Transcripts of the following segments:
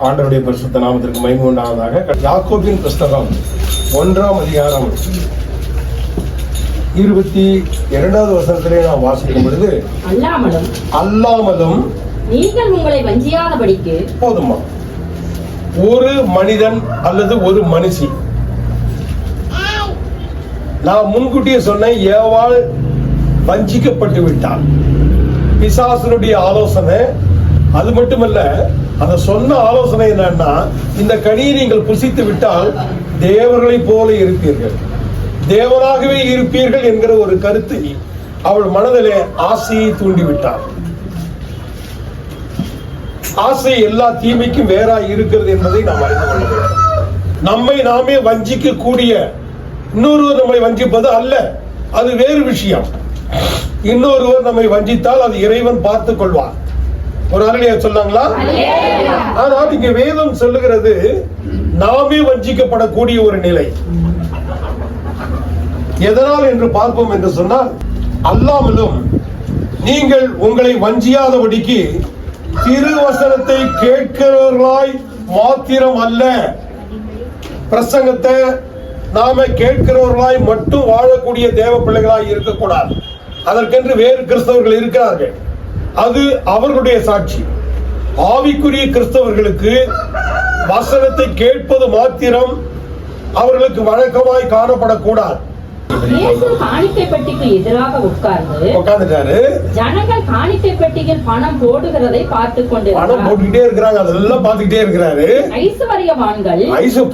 ஆண்டவருடைய பரிசுத்த நாமத்திற்கு மகிமை உண்டாவதாக. யாக்கோபின் புஸ்தகம் 1ஆம் அதிகாரம் 22வது வசனத்திலே நாம் வாசிக்கும் பொழுது, அல்லாமலும் நீங்கள் உங்களை வஞ்சியாதபடிக்கு. போதுமா? ஒரு மனிதன் அல்லது ஒரு மனுஷி, நான் முன்கூட்டியே சொன்ன, ஏவாள் வஞ்சிக்கப்பட்டு விட்டாள். பிசாசனுடைய ஆலோசனை. அது மட்டுமல்ல, அந்த சொன்ன ஆலோசனை என்னன்னா, இந்த கனியை நீங்கள் புசித்து விட்டால் தேவர்களை போல இருப்பீர்கள், தேவனாகவே இருப்பீர்கள் என்கிற ஒரு கருத்தை அவள் மனதிலே ஆசையை தூண்டிவிட்டாள். ஆசை எல்லா தீமைக்கும் வேறாய் இருக்கிறது என்பதை நாம் அறிந்து கொள்ள வேண்டும். நம்மை நாமே வஞ்சிக்க கூடிய இன்னொருவர் நம்மை வஞ்சிப்பது அல்ல, அது வேறு விஷயம். இன்னொருவர் நம்மை வஞ்சித்தால் அது இறைவன் பார்த்துக் கொள்வார். ஒரு அருளியா சொன்னாங்களா? ஆனால் இங்க வேதம் சொல்லுகிறது, நாமே வஞ்சிக்கப்படக்கூடிய ஒரு நிலை. எதனால் என்று பார்ப்போம் என்று சொன்னால், அல்லாமலும் நீங்கள் உங்களை வஞ்சியாதபடிக்கு திருவசனத்தை கேட்கிறவர்களாய் மாத்திரம் அல்ல. பிரசங்கத்தை நாம கேட்கிறவர்களாய் மட்டும் வாழக்கூடிய தேவ பிள்ளைகளாய் இருக்கக்கூடாது. அதற்கென்று வேறு கிறிஸ்தவர்கள் இருக்கிறார்கள், அது அவர்களுடைய சாட்சி. ஆவிக்குரிய கிறிஸ்தவர்களுக்கு வசனத்தை கேட்பது மாத்திரம் அவர்களுக்கு வழக்கமாய் காணப்படக்கூடாது. காணிக்கை பெட்டிக்கு எதிராக உட்கார்ந்துட்டாரு. ஜனங்கள் காணிக்கை பெட்டியில் பணம் போடுகிறதை பார்த்துக் கொண்டு பணம் போட்டுக்கிட்டே இருக்கிறாங்க, அதெல்லாம் பார்த்துக்கிட்டே இருக்கிறாரு. ஐஸ்வர்யவான்கள்,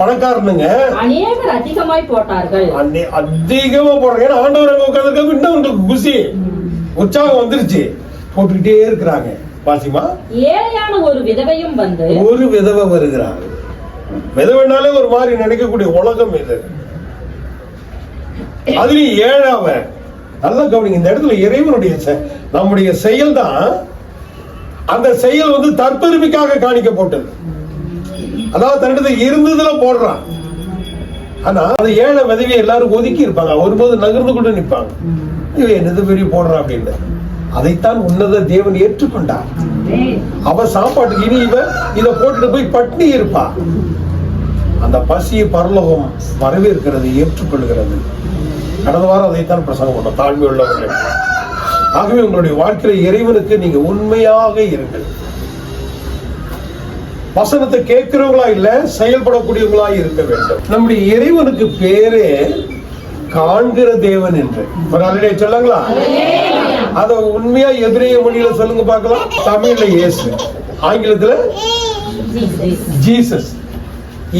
பணக்காரனுங்க அநேகர் அதிகமாய் போட்டார்கள். அதிகமா போடுறாங்க. ஆண்டவர் அங்க உட்கார்ந்து இன்னும் உங்களுக்கு குசி உற்சாகம் வந்துருச்சு, போட்டுக்கிட்டே இருக்கிறாங்க. வாசிமா, ஏழையான ஒரு விதவையும் வந்து, ஒரு விதவை வருகிறாங்க. விதவைனாலே ஒரு மாதிரி நினைக்கக்கூடிய உலகம் இது. அதுலயும் ஏழாவ நல்லா கவனிங்க. இந்த இடத்துல இறைவனுடைய நம்முடைய செயல் தான், அந்த செயல் வந்து தற்பெருமைக்காக காணிக்கப்பட்டது. அதாவது தன்னிடத்தில் இருந்ததுல போடுறான். ஆனா அது ஏழை விதவியை எல்லாரும் ஒதுக்கி இருப்பாங்க, ஒருபோது நகர்ந்து கொண்டு நிற்பாங்க. இவன் என்னது பெரிய போடுறான் அப்படின்னு. அதைத்தான் உன்னத தேவன் ஏற்றுக்கொண்டார். அவ சாப்பாட்டுக்கு இனி இவ இதை போட்டுட்டு போய் பட்னி இருப்பா. அந்த பசியை பரலோகம் வரவேற்கிறது, ஏற்றுக்கொள்கிறது. கடந்த வாரம் அதைத்தான் பிரசங்கம் பண்ணோம், தாழ்மை உள்ளவர்கள். ஆகவே உங்களுடைய வாழ்க்கையில இறைவனுக்கு நீங்க உண்மையாக இருங்கள். வசனத்தை கேட்கிறவங்களா இல்ல, செயல்படக்கூடியவங்களா இருக்க வேண்டும். நம்முடைய இறைவனுக்கு பேரே காண்கிற தேவன் என்று ஒரு அருளை சொல்லுங்களா? அத உண்மையா எபிரேய மொழியில சொல்லுங்க பார்க்கலாம். தமிழ்ல இயேசு, ஆங்கிலத்துல ஜீசஸ்,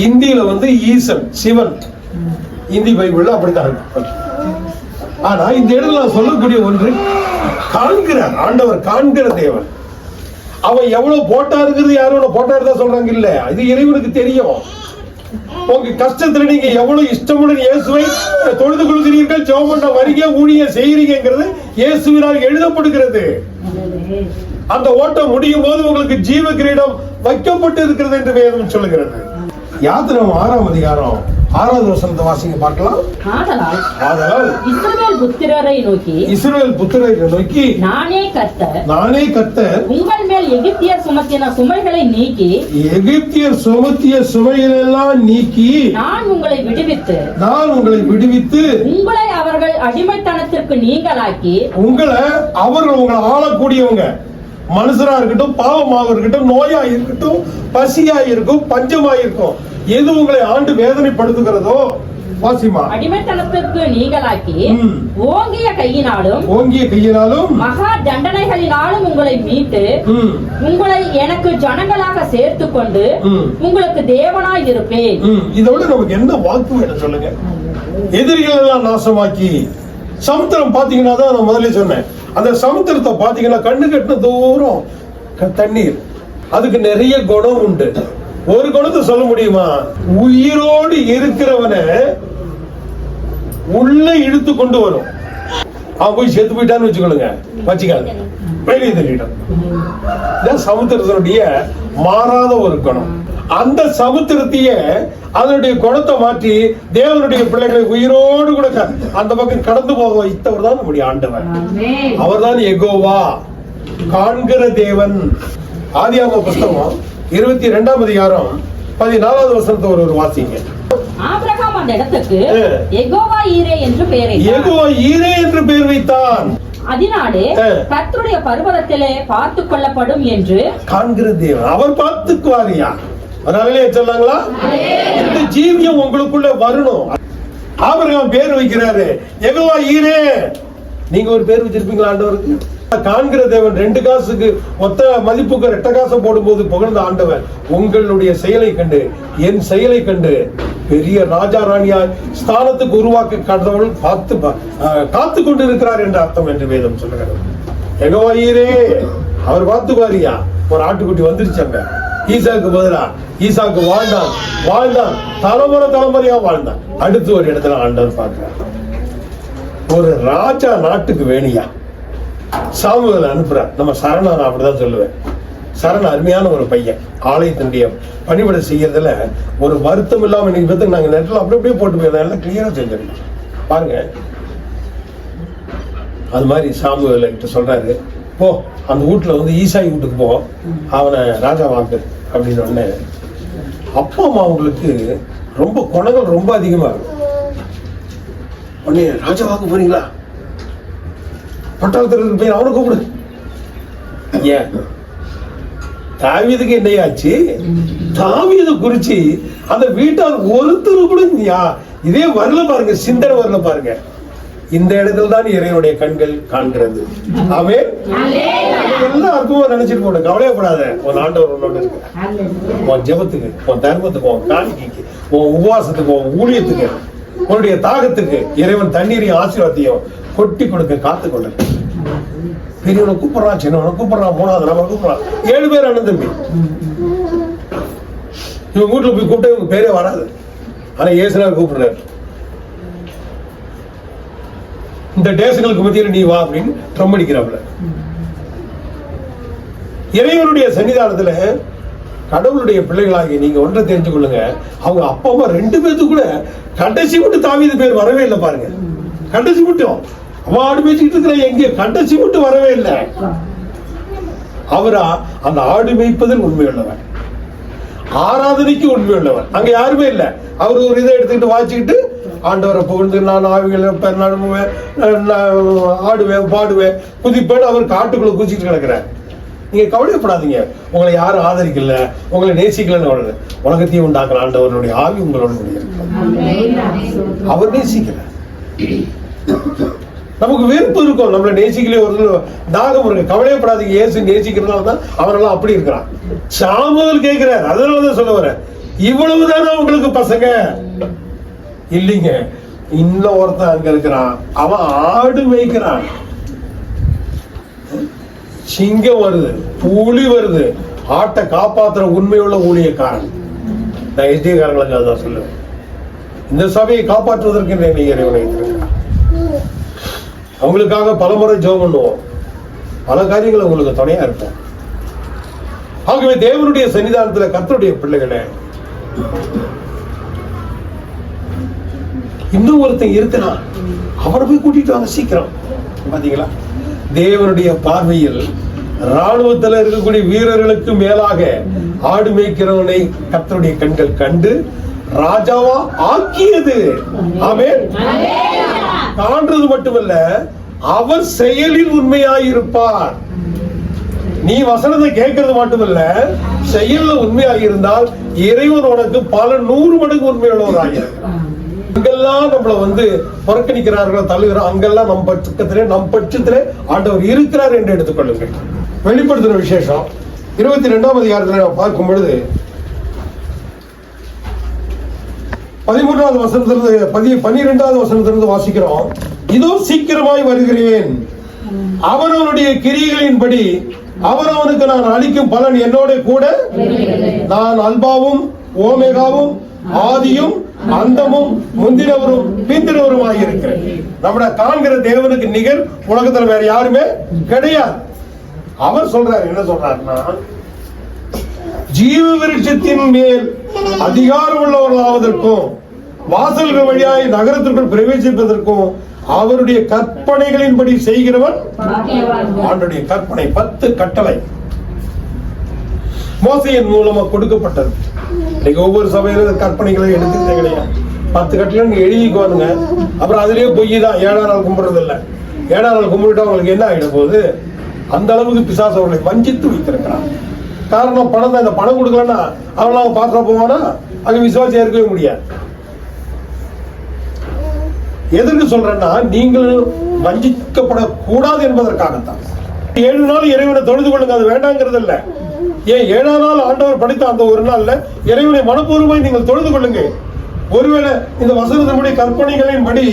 இந்தியில வந்து ஈசன், சிவன். இந்தி பைபிள்ல அப்படித்தான் இருக்கு. ஆனா இந்த இடத்துல நான் சொல்லக்கூடிய ஒன்று, காண்கிறார். ஆண்டவர் காண்கிற தேவன். அவன் எவ்வளவு போட்டாருங்கிறது யாரும் போட்டாரு தான் சொல்றாங்க இல்ல, இது இறைவனுக்கு தெரியும். உங்க கஷ்டத்துல நீங்க எவ்வளவு இஷ்டமுடன் இயேசுவை தொழுது கொள்கிறீர்கள், ஜெபம் பண்ண வரீங்க, ஊழியம் செய்யறீங்கிறது இயேசுவினால் எழுதப்படுகிறது. அந்த ஓட்டம் முடியும் போது உங்களுக்கு ஜீவ கிரீடம் வைக்கப்பட்டு இருக்கிறது என்று வேதம் சொல்லுகிறது. யாத்திரம் 6ஆம் அதிகாரம் 6வது வசனத்தை வாசிங்க பார்க்கலாம். ஆதலால் இஸ்ரவேல் புத்திரரை நோக்கி, நானே கர்த்தர் உங்கள் மேல் எகிப்தியர் சுமத்தின சுமைகளை நீக்கி, எகிப்தியர் சுமத்திய சுமைகளெல்லாம் நீக்கி நான் உங்களை விடுவித்து உங்களை அவர்கள் அடிமைத்தனத்திற்கு நீங்களாக்கி, உங்களை ஆளக்கூடியவங்க, மனுஷரா இருக்கட்டும், பாவமாக இருக்கட்டும், நோயா இருக்கட்டும், பசியா இருக்கும், பஞ்சமா இருக்கும், எது உங்களை ஆண்டு வேதனைப்படுத்துகிறதோ வாசிமா, அடிமைத்தனத்திற்கு நீங்களாக்கி, ஓங்கிய கையினாலும் மகா தண்டனைகளினாலும் உங்களை மீட்டு, உங்களை எனக்கு ஜனங்களாக சேர்த்து கொண்டு உங்களுக்கு தேவனாய் இருப்பேன். இதோட நமக்கு என்ன வாக்கு வேணும் சொல்லுங்க? எதிரிகள் எல்லாம் நாசமாக்கி, சமுத்திரம் பாத்தீங்கன்னா தான் நான் முதல்ல சொன்னேன், அந்த சமுத்திரத்தை பாத்தீங்கன்னா கண்ணு கட்டின தூரம் தண்ணீர். அதுக்கு நிறைய குணம் உண்டு. ஒரு குணத்தை சொல்ல முடியுமா? உயிரோடு இருக்கிறவனை உள்ள இழுத்து கொண்டு வரும். அவன் போய் செத்து போயிட்டான்னு வச்சுக்காங்க, வெளியே தள்ளிட்டான். சமுத்திரத்தினுடைய மாறாத ஒரு குணம். அந்த சமுத்திரத்தைய அதனுடைய குணத்தை மாற்றி தேவனுடைய பிள்ளைகளை உயிரோடு கூட அந்த பக்கம் கடந்து போக வைத்தவர் தான் நம்முடைய ஆண்டவர். அவர் தான் யெகோவா, காண்கிற தேவன். ஆதியாகம புஸ்தகம் 22ஆம் அதிகாரம் 14வது வசனத்தை ஒரு வாசிங்க. ஆபிரகாம் அந்த இடத்துக்கு யெகோவா ஈரே என்று பெயரிட்டார். யெகோவா ஈரே என்று பெயர் வைத்தான். அதனாலே கர்த்தருடைய பர்வதத்திலே பார்த்து கொள்ளப்படும் என்று காண்கிற தேவன் அவர் பார்த்துக்குவாரியா. அதனாலே சொன்னாங்களா, இந்த ஜீவியம் உங்களுக்குள்ள வரணும். ஆபிரகாம் பேர் வைக்கிறாரு யெகோவா ஈரே. நீங்க ஒரு பேர் வச்சிருப்பீங்களா ஆண்டவருக்கு? காண்கிற தேவன் 2 காசுக்கு மொத்த மதிப்புக்கு 2 காசை போடும்போது புகழ்ந்த ஆண்டவன் உங்களுடைய செயலை கண்டு, என் செயலை கண்டு பெரிய ராஜா ராணியாய் ஸ்தானத்துக்கு உருவாக்க கடவுள் காத்து கொண்டு இருக்கிறார் என்ற அர்த்தம் என்று வேதம் சொல்லுகிறது. யெகோவா ஈரே அவர் பார்த்துக்குவாரியா. ஒரு ஆட்டுக்குட்டி வந்துருச்சாங்க. ஈசாக்கு பதிலா ஈசாக்கு வாழ்ந்தான் தலைமுறையா வாழ்ந்தான். அடுத்து ஒரு இடத்துல ஆண்டவர் பார்க்கிறார். ஒரு ராஜா நாட்டுக்கு வேணியா சாமுவேல் அனுப்புறார். நம்ம சரணன் அப்படிதான் சொல்லுவேன். சரண் அருமையான ஒரு பையன். ஆலயத்தினுடைய பணிவிடை செய்யறதுல ஒரு வருத்தம் இல்லாம இன்னைக்கு பார்த்து நாங்க நெட்ல அப்படியே போட்டு போயிருந்தோம். எல்லாம் கிளியரா செஞ்சிருக்கோம் பாருங்க. அது மாதிரி சாமுவேல் கிட்ட சொல்றாரு, போ அந்த வீட்டுல வந்து ஈசாய் வீட்டுக்கு போ, அவனை ராஜா வாக்கு அப்படின்னு உடனே அப்பா அம்மா அவங்களுக்கு ரொம்ப குணங்கள் ரொம்ப அதிகமா இருக்கும். உடனே ராஜா வாக்கு போறீங்களா, பட்டாளத்திற்கு போய் அவனை கூப்பிடு. ஏன் தாவீதுக்கு என்னையாச்சு? தாவீது குறிச்சு அந்த வீட்டார் ஒருத்தர் கூட இதே வரல பாருங்க, சிந்தனை வரல பாருங்க. இந்த இடத்துல தான் இறைவனுடைய கண்கள் காண்கிறது. அவன் எல்லாம் அற்புதமா நினைச்சிட்டு போன கவலையப்படாத. உன் ஆண்டவர் உன்னோட இருக்கு. உன் ஜெபத்துக்கு, உன் தர்மத்துக்கு, உன் காணிக்கைக்கு, உன் உபவாசத்துக்கு, உன் ஊழியத்துக்கு, உன்னுடைய தாகத்துக்கு இறைவன் தண்ணீரையும் ஆசீர்வாதத்தையும் கொட்டி கொடுக்க காத்து கொள்ள. பெரியவனை கூப்பிடுறான், சின்னவனை கூப்பிடுறான், 3வது நம்ம கூப்பிடுறான். 7 பேர் அண்ணன் தம்பி. இவங்க வீட்டுல போய் கூப்பிட்டு இவங்க பேரே வராது. ஆனா ஏசுனார் கூப்பிடுறாரு. இந்த தேசங்களுக்கு மத்தியில நீ வா அப்படின்னு ட்ரம் அடிக்கிறாப்ல. இறைவனுடைய சன்னிதானத்துல கடவுளுடைய பிள்ளைகளாகி நீங்க ஒன்றை தெரிஞ்சு கொள்ளுங்க. அவங்க அப்பா அம்மா 2 பேருக்கு கூட கடைசி விட்டு தாவீது பேர் வரவே இல்லை பாருங்க. கடைசி விட்டும் ஆடு மேய்ச்சிட்டு இருக்கிற எங்க கடைசி விட்டு வரவே இல்லை. அவரா அந்த ஆடு மேய்ப்பதில் உண்மையுள்ளவர், ஆராதனைக்கு உண்மையுள்ளவர். அங்க யாருமே இல்லை. அவர் ஒரு இதை எடுத்துக்கிட்டு வாச்சிக்கிட்டு ஆண்டவரை புகழ்ந்து நான் ஆவிகளை நடுவேன், ஆடுவேன், பாடுவேன், குதிப்பேன் அவர் காட்டுக்குள்ள குதிச்சுட்டு கிடக்குறார். நீங்க கவலைப்படாதீங்க. உங்களை யாரும் ஆதரிக்கல, உங்களை நேசிக்கலன்னு உலகத்தையும் உண்டாக்குற ஆண்டவருடைய ஆவி உங்களோட அவர் நேசிக்கல. நமக்கு வெறுப்பு இருக்கும், நம்மள நேசிக்கலே ஒரு தாகம் இருக்கு. கவலையப்படாதீங்க, இயேசு நேசிக்கிறதுனால தான் அவரெல்லாம் அப்படி இருக்கிறான். சாமுவேல் கேட்கிறார், அதனாலதான் சொல்ல வர இவ்வளவுதானா உங்களுக்கு பசங்க இல்லைங்க. இன்னும் ஒருத்தன் அங்க இருக்கிறான், அவன் ஆடு மேய்க்கிறான். சிங்கம் வருது, புலி வருது, ஆட்டை காப்பாத்துற உண்மையுள்ள ஊழியக்காரன். நான் எஸ்டிகாரங்களுக்கு அதான் சொல்லுவேன். இந்த சபையை காப்பாற்றுவதற்கு நீங்க இறைவனை வைத்திருக்கிறார். அவங்களுக்காக பலமுறை ஜெபம் பண்ணுவோம், பல காரியங்கள் உங்களுக்கு துணையா இருப்போம். ஆகவே தேவனுடைய சன்னிதானத்துல கர்த்தருடைய பிள்ளைகளே, இன்னும் ஒருத்தன் இருக்கிறான், அவரை போய் கூட்டிட்டு வாங்க சீக்கிரம். பாத்தீங்களா, தேவனுடைய பார்வையில் ராணுவத்தில் இருக்கக்கூடிய வீரர்களுக்கு மேலாக ஆடு மேய்க்கிறவனை கர்த்தருடைய கண்கள் கண்டு ராஜாவா ஆக்கியது. ஆமென். காண்றது மட்டுமல்ல, அவர் செயலில் உண்மையாயிருப்பார். நீ வசனத்தை கேட்கறது மட்டுமல்ல, செயல்ல உண்மையாயிருந்தால் இறைவன் உனக்கு பல 100 மடங்கு உண்மையுள்ளவராகிறார். அங்கெல்லாம் நம்மள புறக்கணிக்கிறார்களோ தள்ளுகிறோம், அங்கெல்லாம் நம் பட்சத்திலே ஆண்டவர் இருக்கிறார் என்று எடுத்துக்கொள்ளுங்கள். வெளிப்படுத்தின விசேஷம் 22ஆம் அதிகாரத்தில் பார்க்கும் பொழுது 13வது வசனத்திலிருந்து 12வது வசனத்திலிருந்து வாசிக்கிறோம். இதோ சீக்கிரமாய் வருகிறேன், அவனவனுடைய கிரியைகளின்படி அவனவனுக்கு நான் அளிக்கும் பலன் என்னோட கூட. நான் அல்பாவும் ஓமேகாவும் ஆதியும் அந்தமும் முந்தினவரும் பிந்தினவருமாய் இருக்கிறேன். நம்மள காண்கிற தேவனுக்கு நிகர் உலகத்துல வேற யாருமே கிடையாது. அவர் சொல்றாரு, என்ன சொல்றாருன்னா, ஜீவ விருட்சத்தின் மேல் அதிகாரம் உள்ளவர்களாவதற்கும் வாசல்கள் வழியாய் நகரத்திற்குள் பிரவேசிப்பதற்கும் அவருடைய கற்பனைகளின்படி செய்கிறவன். ஆண்டுடைய கற்பனை 10 கட்டளை. மோசையின் மூலமா கொடுக்கப்பட்டது. இன்னைக்கு ஒவ்வொரு சபையிலும் கற்பனைகளை எடுத்துக்கிட்டே கிடையாது. 10 கட்டளை நீங்க எழுதிக்குவானுங்க, அப்புறம் அதுலயே பொய் தான். 7ஆம் நாள் கும்பிடுறது இல்லை. 7ஆம் நாள் கும்பிட்டா உங்களுக்கு என்ன ஆகிட போகுது? அந்த அளவுக்கு பிசாசு அவர்களை வஞ்சித்து வைத்திருக்கிறான். காரணம் பணம் தான். இந்த பணம் கொடுக்கலன்னா அவன் அவங்க பாத்திர போவானா? அங்க விசுவாசியா இருக்கவே முடியாது. எதற்கு சொல்றேன்னா, நீங்கள் வஞ்சிக்கப்படக்கூடாது என்பதற்காகத்தான். 7 நாள் இறைவனை தொழுது கொள்ளுங்க, அது வேண்டாங்கிறது இல்ல. ஏன் 7ஆம் நாள் ஆண்டவர் படைத்த அந்த ஒரு நாள்ல இறைவனை மனப்பூர்வமாய் நீங்கள் தொழுது கொள்ளுங்க. ஒருவேளை இந்த வசனத்தின்படி கற்பனைகளின் படி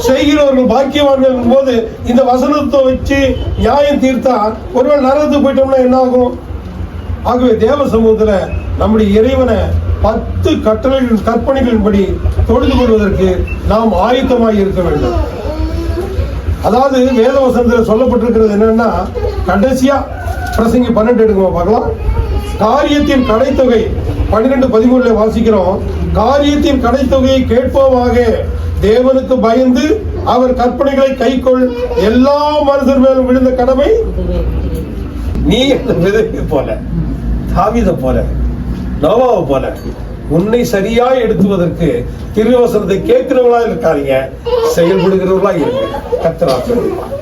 செய்கிறவர்கள் பாக்கியவான்கள் போது இந்த வசனத்தை வச்சு நியாயம் தீர்த்தா ஒருவேளை நரகத்துக்கு போயிட்டோம்னா என்ன ஆகும்? ஆகவே தேவ சமூகத்துல நம்முடைய இறைவனை 10 கட்டளைகளின் கற்பனைகளின்படி தொழுது கொள்வதற்கு நாம் ஆயத்தமாய் இருக்க வேண்டும். அதாவது வேத வசனத்தில் சொல்லப்பட்டிருக்கிறது என்னன்னா, கடைசியா பிரசங்கி 12 எடுக்குமா பார்க்கலாம். காரியத்தின் கடைத்தொகை 12:13 வாசிக்கிறோம். காரியத்தின் கடைத்தொகையை கேட்போமாக தேவனுக்கு பயந்து அவர் கற்பனைகளை கைக்கொள், எல்லா மனுஷர் மேலும் விழுந்த கடமை நீ அந்த விதவை போல, தாவீதை போல, நோவாவை போல உன்னை சரியா எடுத்துவதற்கு திருவசனத்தை கேட்கிறவர்களா இருக்காதீங்க, செயல்படுகிறவர்களா இருங்க. கர்த்தர் ஆசீர்வதிப்பார்.